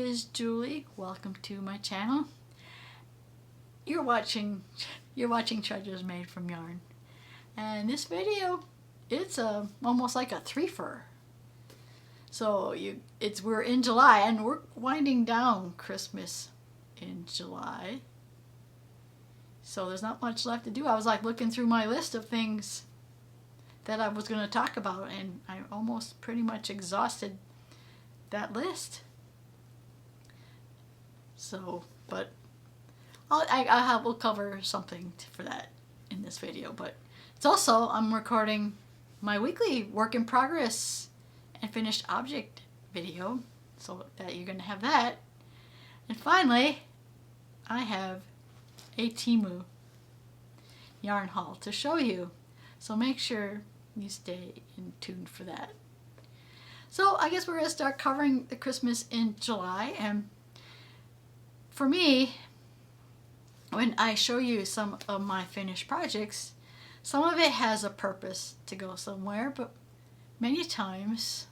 is Julie. Welcome to my channel. You're watching Treasures Made from Yarn. And this video, it's almost like a threefer. So we're in July and we're winding down Christmas in July. So there's not much left to do. I was like looking through my list of things that I was going to talk about, and I almost pretty much exhausted that list. So, but we'll cover something for that in this video. But it's also, I'm recording my weekly work in progress and finished object video, so that you're going to have that. And finally, I have a TEMU yarn haul to show you. So make sure you stay in tune for that. So I guess we're going to start covering the Christmas in July. And for me, when I show you some of my finished projects, some of it has a purpose to go somewhere, but many times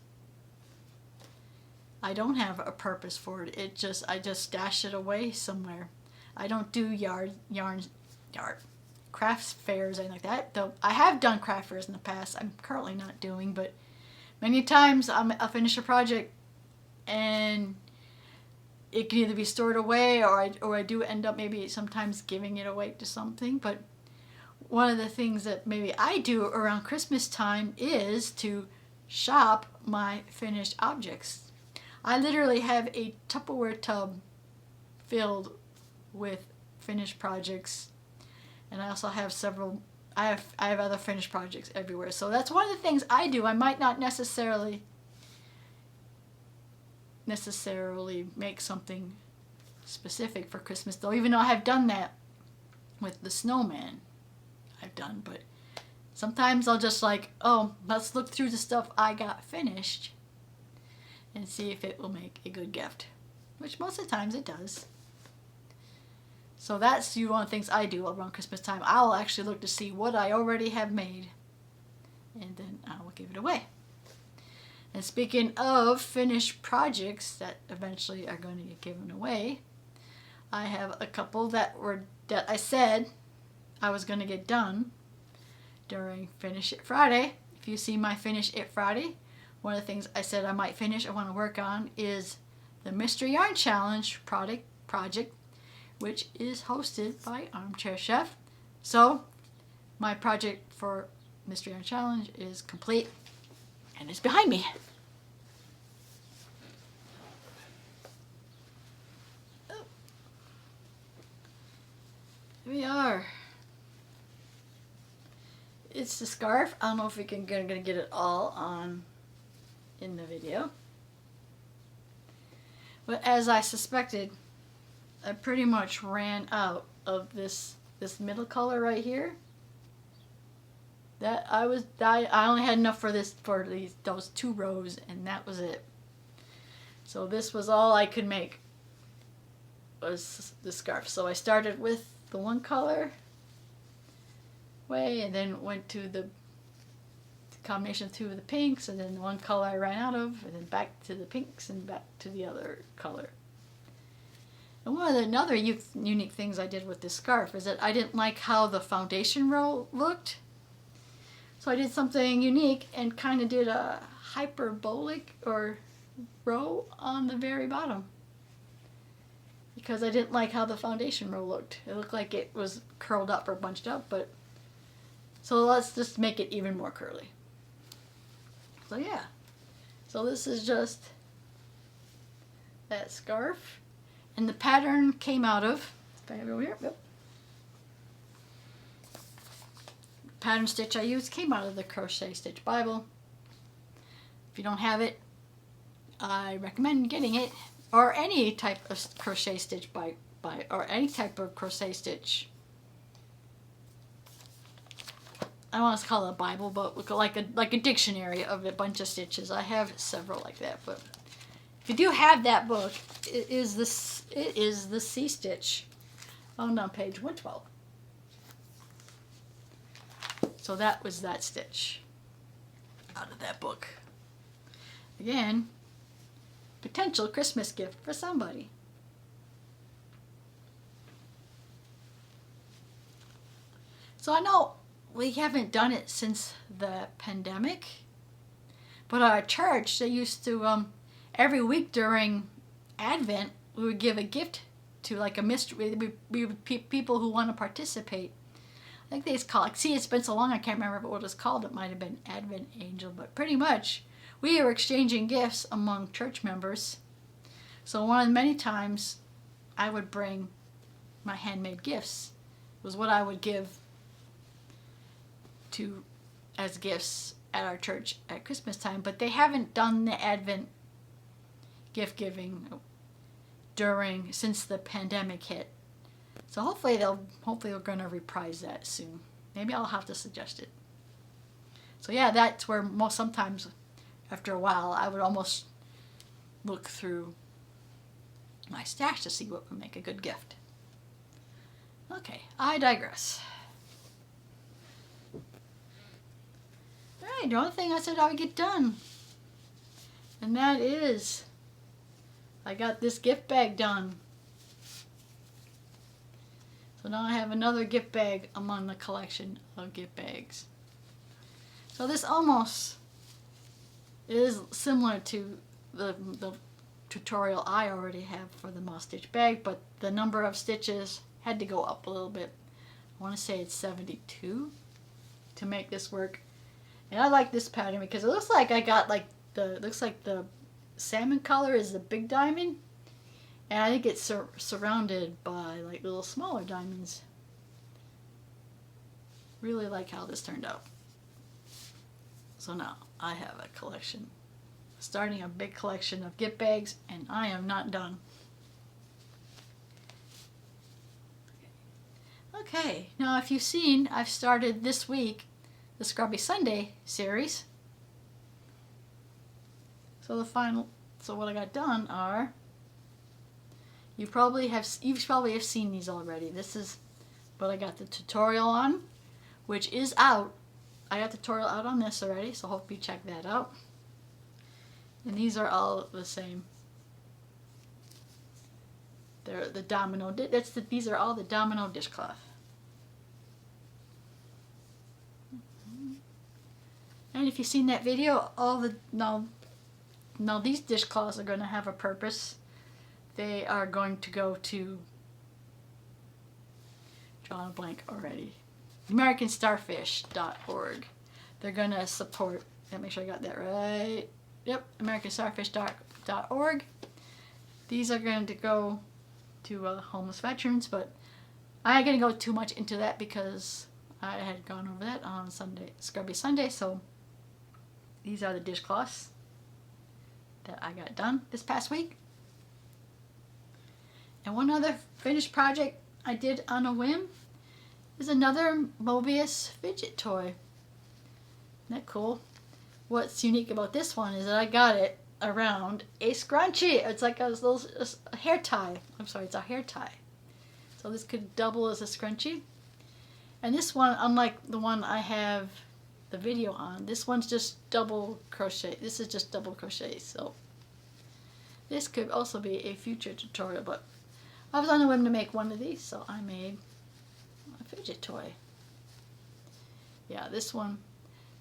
I don't have a purpose for it. I just stash it away somewhere. I don't do crafts fairs or anything like that. Though I have done craft fairs in the past. I'm currently not doing, but many times I'll finish a project and it can either be stored away or I do end up maybe sometimes giving it away to something. But one of the things that maybe I do around Christmas time is to shop my finished objects. I literally have a Tupperware tub filled with finished projects, and I also have several. I have other finished projects everywhere. So that's one of the things I do. I might not necessarily make something specific for Christmas, though, even though I have done that with the snowman. I've done, but sometimes I'll just like, oh, let's look through the stuff I got finished and see if it will make a good gift, which most of the times it does. So that's one of the things I do around Christmas time. I'll actually look to see what I already have made, and then I will give it away. And speaking of finished projects that eventually are going to get given away, I have a couple that I said I was going to get done during Finish It Friday. If you see my Finish It Friday, one of the things I said I might finish, I want to work on, is the Mystery Yarn Challenge project, which is hosted by Armchair Chef. So my project for Mystery Yarn Challenge is complete, and it's behind me. Oh. Here we are. It's the scarf. I don't know if we can gonna get it all on in the video, but as I suspected, I pretty much ran out of this middle color right here. That I only had enough for those 2 rows, and that was it. So this was all I could make, was the scarf. So I started with the one color way, and then went to the combination of 2 of the pinks, and then the one color I ran out of, and then back to the pinks and back to the other color. And one of the other unique things I did with this scarf is that I didn't like how the foundation row looked. So I did something unique and kind of did a hyperbolic row on the very bottom, because I didn't like how the foundation row looked. It looked like it was curled up or bunched up, but so let's just make it even more curly. So yeah, so this is just that scarf. And the pattern came out of, if I have it over here, yep. Pattern stitch I used came out of the Crochet Stitch Bible. If you don't have it, I recommend getting it, or any type of crochet stitch or any type of crochet stitch. I don't want to call it a Bible, but like a dictionary of a bunch of stitches. I have several like that, but if you do have that book, it is the C stitch found on page 112. So that was that stitch out of that book. Again, potential Christmas gift for somebody. So I know we haven't done it since the pandemic, but our church, they used to, every week during Advent, we would give a gift to like a mystery, people who want to participate. I think they call it, see, it's been so long I can't remember what it was called. It might have been Advent Angel, but pretty much we were exchanging gifts among church members. So one of the many times I would bring my handmade gifts. It was what I would give to as gifts at our church at Christmas time, but they haven't done the Advent gift giving since the pandemic hit. So hopefully they're going to reprise that soon. Maybe I'll have to suggest it. So yeah, that's where sometimes after a while I would almost look through my stash to see what would make a good gift. Okay, I digress. Alright, the only thing I said I would get done, and that is I got this gift bag done. So now I have another gift bag among the collection of gift bags. So this almost is similar to the tutorial I already have for the moss stitch bag, but the number of stitches had to go up a little bit. I want to say it's 72 to make this work. And I like this pattern because it looks like I got like looks like the salmon color is the big diamond, and I think it's surrounded by like little smaller diamonds. Really like how this turned out. So now I have a collection, starting a big collection of gift bags, and I am not done. Okay, now if you've seen, I've started this week the Scrubby Sunday series. So what I got done are, you probably have seen these already. This is what I got the tutorial on, which is out. I got the tutorial out on this already, so hope you check that out. And these are all the same. They're the Domino. These are all the Domino dishcloth. And if you've seen that video, now these dishcloths are going to have a purpose. They are going to go to, drawing a blank already, AmericanStarfish.org. They're going to support, let me make sure I got that right. Yep, AmericanStarfish.org. These are going to go to homeless veterans, but I ain't going to go too much into that because I had gone over that on Sunday, Scrubby Sunday. So these are the dishcloths that I got done this past week. And one other finished project I did on a whim is another Mobius fidget toy. Isn't that cool? What's unique about this one is that I got it around a scrunchie. It's like a hair tie. I'm sorry, it's a hair tie. So this could double as a scrunchie. And this one, unlike the one I have the video on, this one's just double crochet. This is just double crochet. So this could also be a future tutorial, but I was on a whim to make one of these, so I made a fidget toy. Yeah, this one,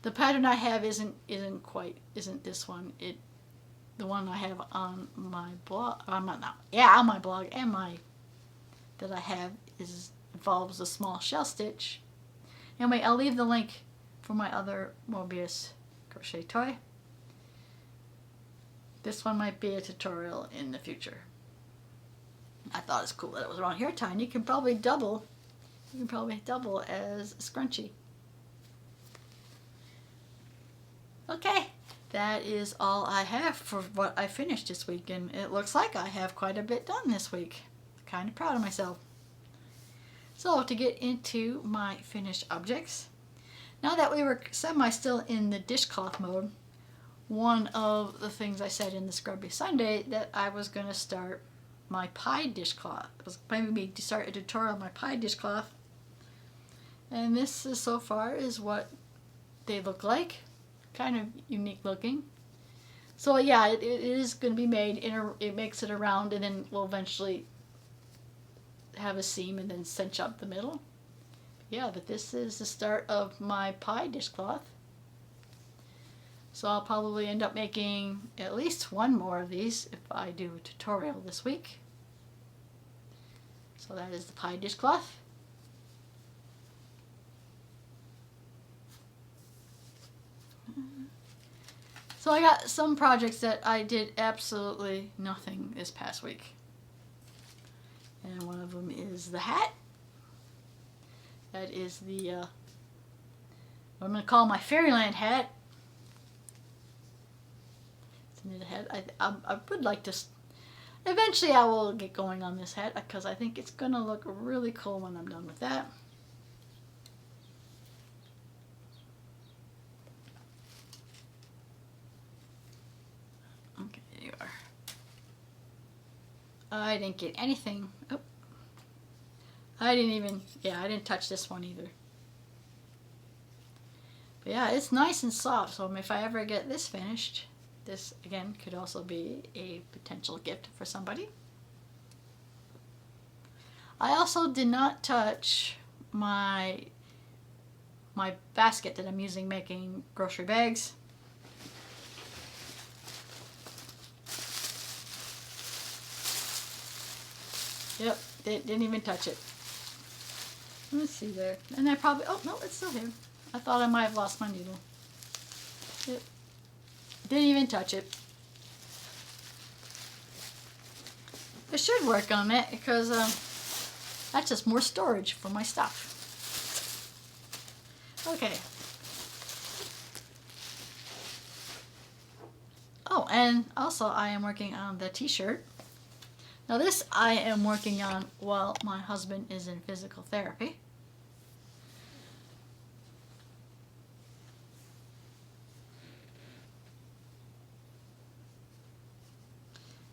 the pattern I have isn't this one. The one I have on my blog, on my blog, and that I have involves a small shell stitch. Anyway, I'll leave the link for my other Mobius crochet toy. This one might be a tutorial in the future. I thought it's cool that it was around hair tie, and you can probably double as a scrunchie. Okay, that is all I have for what I finished this week, and it looks like I have quite a bit done this week. Kind of proud of myself. So to get into my finished objects, now that we were still in the dishcloth mode, one of the things I said in the Scrubby Sunday that I was going to start my pie dishcloth. It was planning me to start a tutorial on my pie dishcloth, and this is so far is what they look like. Kind of unique looking. So yeah, it is going to be made it makes it around, and then we'll eventually have a seam and then cinch up the middle. Yeah, but this is the start of my pie dishcloth. So I'll probably end up making at least one more of these if I do a tutorial this week. So that is the pie dishcloth. So I got some projects that I did absolutely nothing this past week. And one of them is the hat. That is the, what I'm going to call my Fairyland hat. It's a knitted hat. I would like to, eventually I will get going on this hat because I think it's going to look really cool when I'm done with that. Okay, there you are. I didn't get anything. Oh. I didn't touch this one either. But yeah, it's nice and soft, so if I ever get this finished, this again could also be a potential gift for somebody. I also did not touch my basket that I'm using making grocery bags. Yep, didn't even touch it. Let's see there. And I probably, oh no, it's still here. I thought I might have lost my needle. Yep. Didn't even touch it. I should work on that because that's just more storage for my stuff. Okay. Oh, and also I am working on the t-shirt. Now this I am working on while my husband is in physical therapy.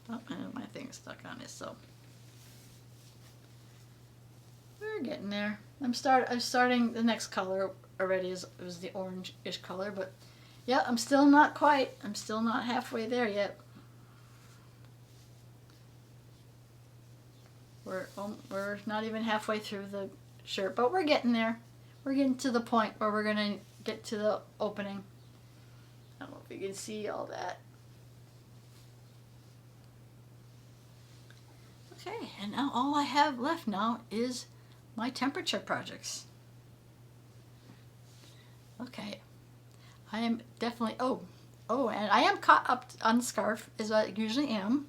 Oh, and my thing's stuck on it, so we're getting there. I'm starting the next color already. It was the orange-ish color, but yeah, I'm still not halfway there yet. We're not even halfway through the shirt, but we're getting there. We're getting to the point where we're gonna get to the opening. I don't know if you can see all that. Okay, and now all I have left now is my temperature projects. Okay, I am definitely, oh, and I am caught up on the scarf as I usually am.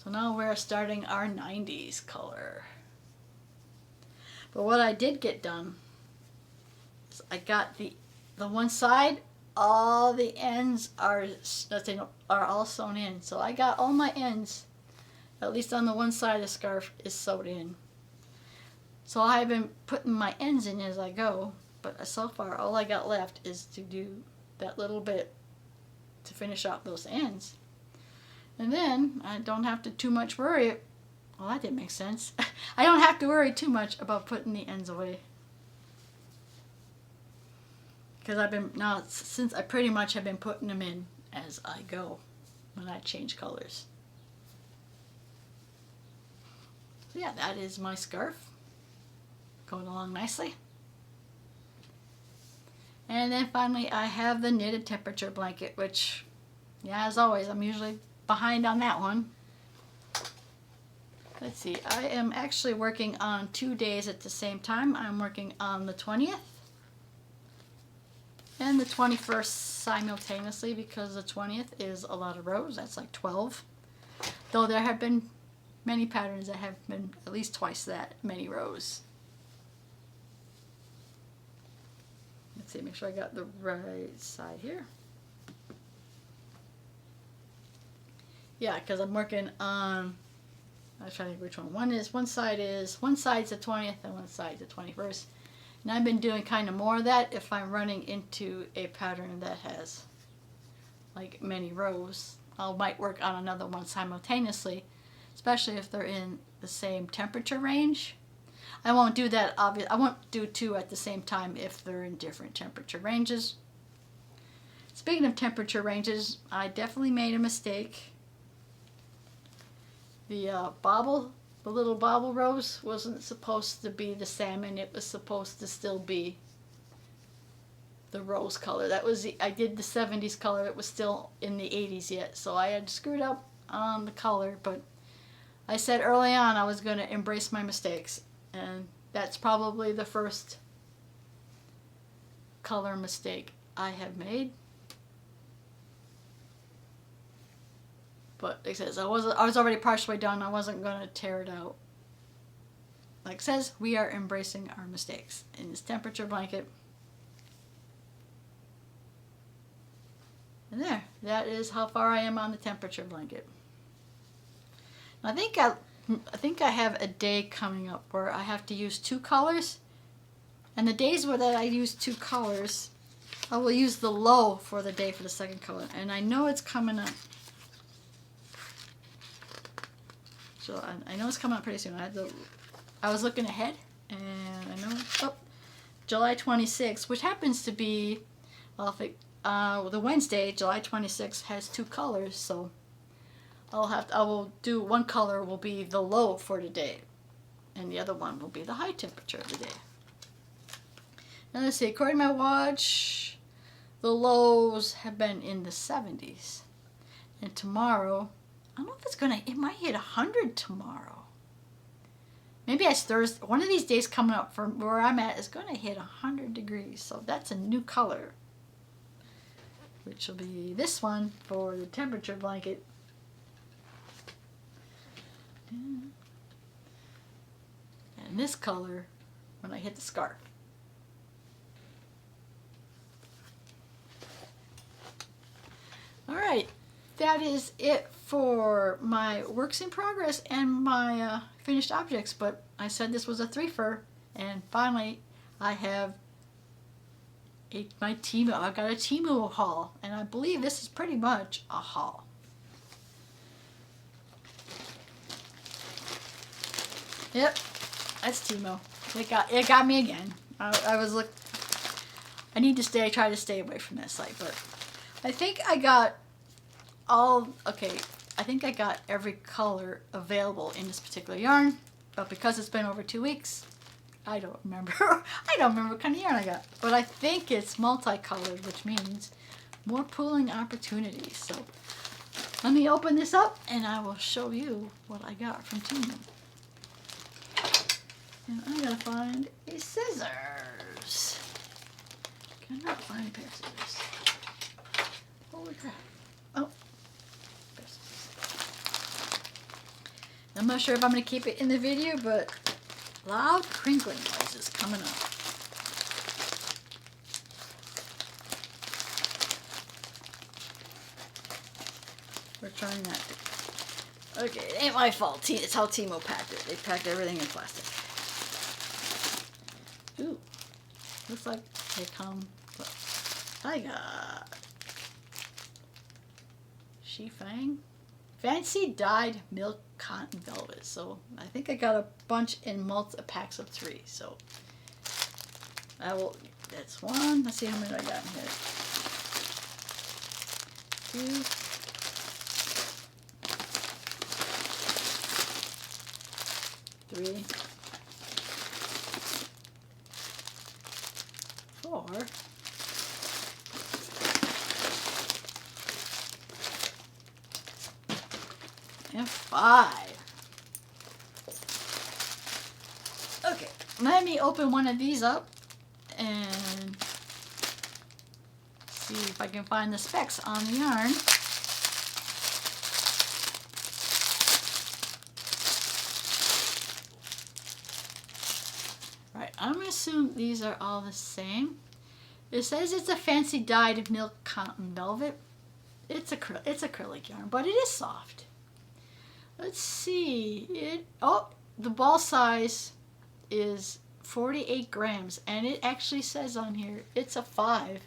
So now we're starting our 90s color. But what I did get done is I got the one side, all the ends are all sewn in. So I got all my ends, at least on the one side of the scarf, is sewed in. So I've been putting my ends in as I go, but so far all I got left is to do that little bit to finish off those ends. And then I don't have to too much worry. Well, that didn't make sense. I don't have to worry too much about putting the ends away. Because since I pretty much have been putting them in as I go when I change colors. So yeah, that is my scarf. Going along nicely. And then finally I have the knitted temperature blanket, which, yeah, as always, I'm usually behind on that one. Let's see, I am actually working on 2 days at the same time. I'm working on the 20th and the 21st simultaneously because the 20th is a lot of rows. That's like 12. Though there have been many patterns that have been at least twice that many rows. Let's see, make sure I got the right side here. Yeah, because I'm working on, I was trying to think which one. One side's the 20th and one side's the 21st. And I've been doing kind of more of that if I'm running into a pattern that has like many rows. I might work on another one simultaneously, especially if they're in the same temperature range. I won't do that, I won't do two at the same time if they're in different temperature ranges. Speaking of temperature ranges, I definitely made a mistake. The the little bobble rose wasn't supposed to be the salmon. It was supposed to still be the rose color. That was I did the 70s color. It was still in the 80s yet, so I had screwed up on the color. But I said early on I was going to embrace my mistakes, and that's probably the first color mistake I have made. But it says I was already partially done. I wasn't going to tear it out. Like it says, we are embracing our mistakes. In this temperature blanket. And there, that is how far I am on the temperature blanket. I think I have a day coming up where I have to use 2 colors. And the days where that I use 2 colors, I will use the low for the day for the second color. And I know it's coming up. So I know it's coming up pretty soon. I was looking ahead, and I know July 26th, which happens to be, well, the Wednesday, July 26th, has 2 colors. So I will do one color will be the low for the day, and the other one will be the high temperature of the day. Now let's see. According to my watch, the lows have been in the 70s, and tomorrow. I don't know if it might hit 100 tomorrow. Maybe it's Thursday. One of these days coming up from where I'm at is going to hit 100 degrees. So that's a new color. Which will be this one for the temperature blanket. And this color when I hit the scarf. Alright. That is it for my works in progress and my finished objects, but I said this was a 3-fer, and finally I have my TEMU. I've got a TEMU haul, and I believe this is pretty much a haul. Yep, that's TEMU. It got me again. I need to try to stay away from that site, but I think I got I think I got every color available in this particular yarn, but because it's been over 2 weeks, I don't remember. I don't remember what kind of yarn I got, but I think it's multicolored, which means more pooling opportunities. So let me open this up and I will show you what I got from TEMU. And I gotta find a scissors. Cannot find a pair of scissors. Holy crap. Oh. I'm not sure if I'm going to keep it in the video, but loud crinkling noises coming up. We're trying not to. Okay, it ain't my fault. It's how TEMU packed it. They packed everything in plastic. Ooh. Looks like they come. I got Shifang. Fancy dyed milk cotton velvet. So I think I got a bunch in packs of 3. So that's 1. Let's see how many I got in here. 2. 3. 4. And 5. Okay, let me open one of these up and see if I can find the specs on the yarn. Right, I'm going to assume these are all the same. It says it's a fancy dyed milk cotton velvet. It's acrylic yarn, but it is soft. Let's see. The ball size is 48 grams, and it actually says on here it's a 5.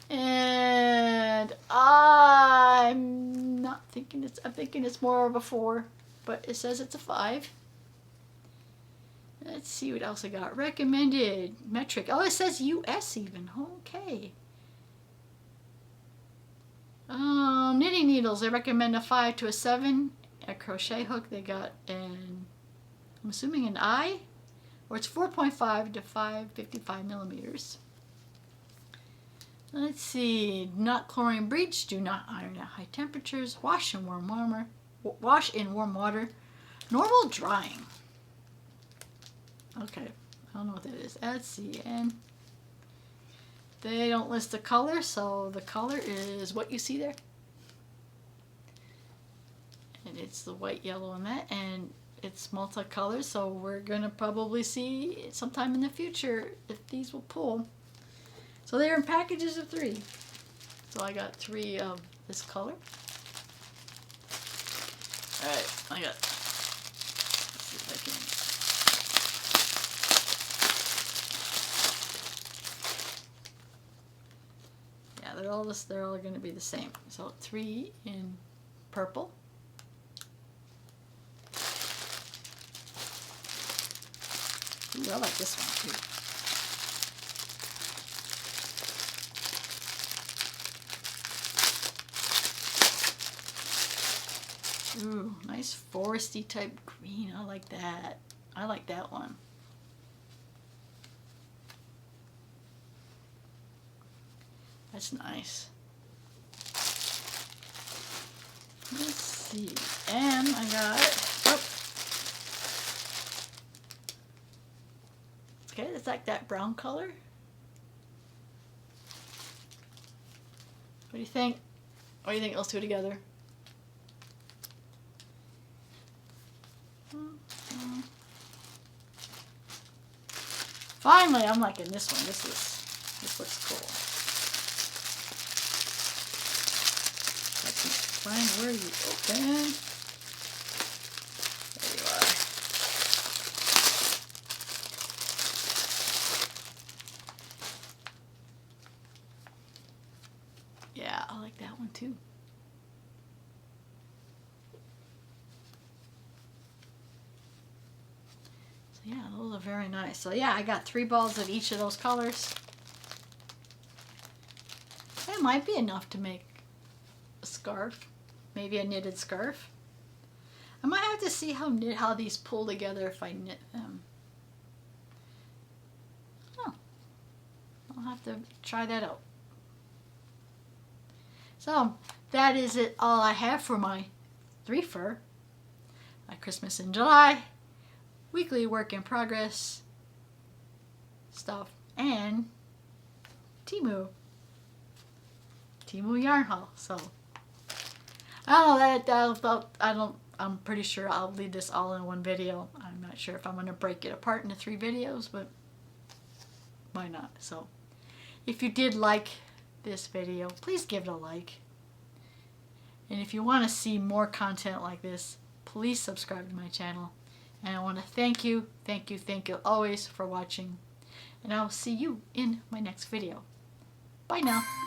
And I'm not thinking I'm thinking it's more of a 4, but it says it's a 5. Let's see what else I got. Recommended metric. Oh, it says US even. Okay. knitting needles, they recommend a 5 to a 7. A crochet hook, they got an, I'm assuming an I, or it's 4.5 to 555 millimeters. Let's see, not chlorine bleach, do not iron at high temperatures, wash in warm water, normal drying. Okay, I don't know what that is. Let's see, and they don't list the color, so the color is what you see there. And it's the white, yellow, and that, and it's multicolored, so we're gonna probably see sometime in the future if these will pull. So they're in packages of 3. So I got 3 of this color. Alright, I got, let's see if I can, yeah, they're all gonna be the same. So 3 in purple. Ooh, I like this one too. Ooh, nice foresty type green. I like that. I like that one. That's nice. Let's see. And I got, oh. Okay, it's like that brown color. What do you think? What do you think? Let's do it together. Finally, I'm liking this one. This looks cool. I can find where you open. There you are. Yeah, I like that one too. Yeah, those are very nice. So yeah, I got 3 balls of each of those colors. That might be enough to make a scarf. Maybe a knitted scarf. I might have to see how these pull together if I knit them. Oh, I'll have to try that out. So that is it. All I have for my 3 fur. My Christmas in July. Weekly work in progress stuff, and TEMU yarn haul. So I don't know I'm pretty sure I'll leave this all in one video. I'm not sure if I'm going to break it apart into 3 videos, but why not? So if you did like this video, please give it a like, and if you want to see more content like this, please subscribe to my channel. And I want to thank you always for watching. And I will see you in my next video. Bye now.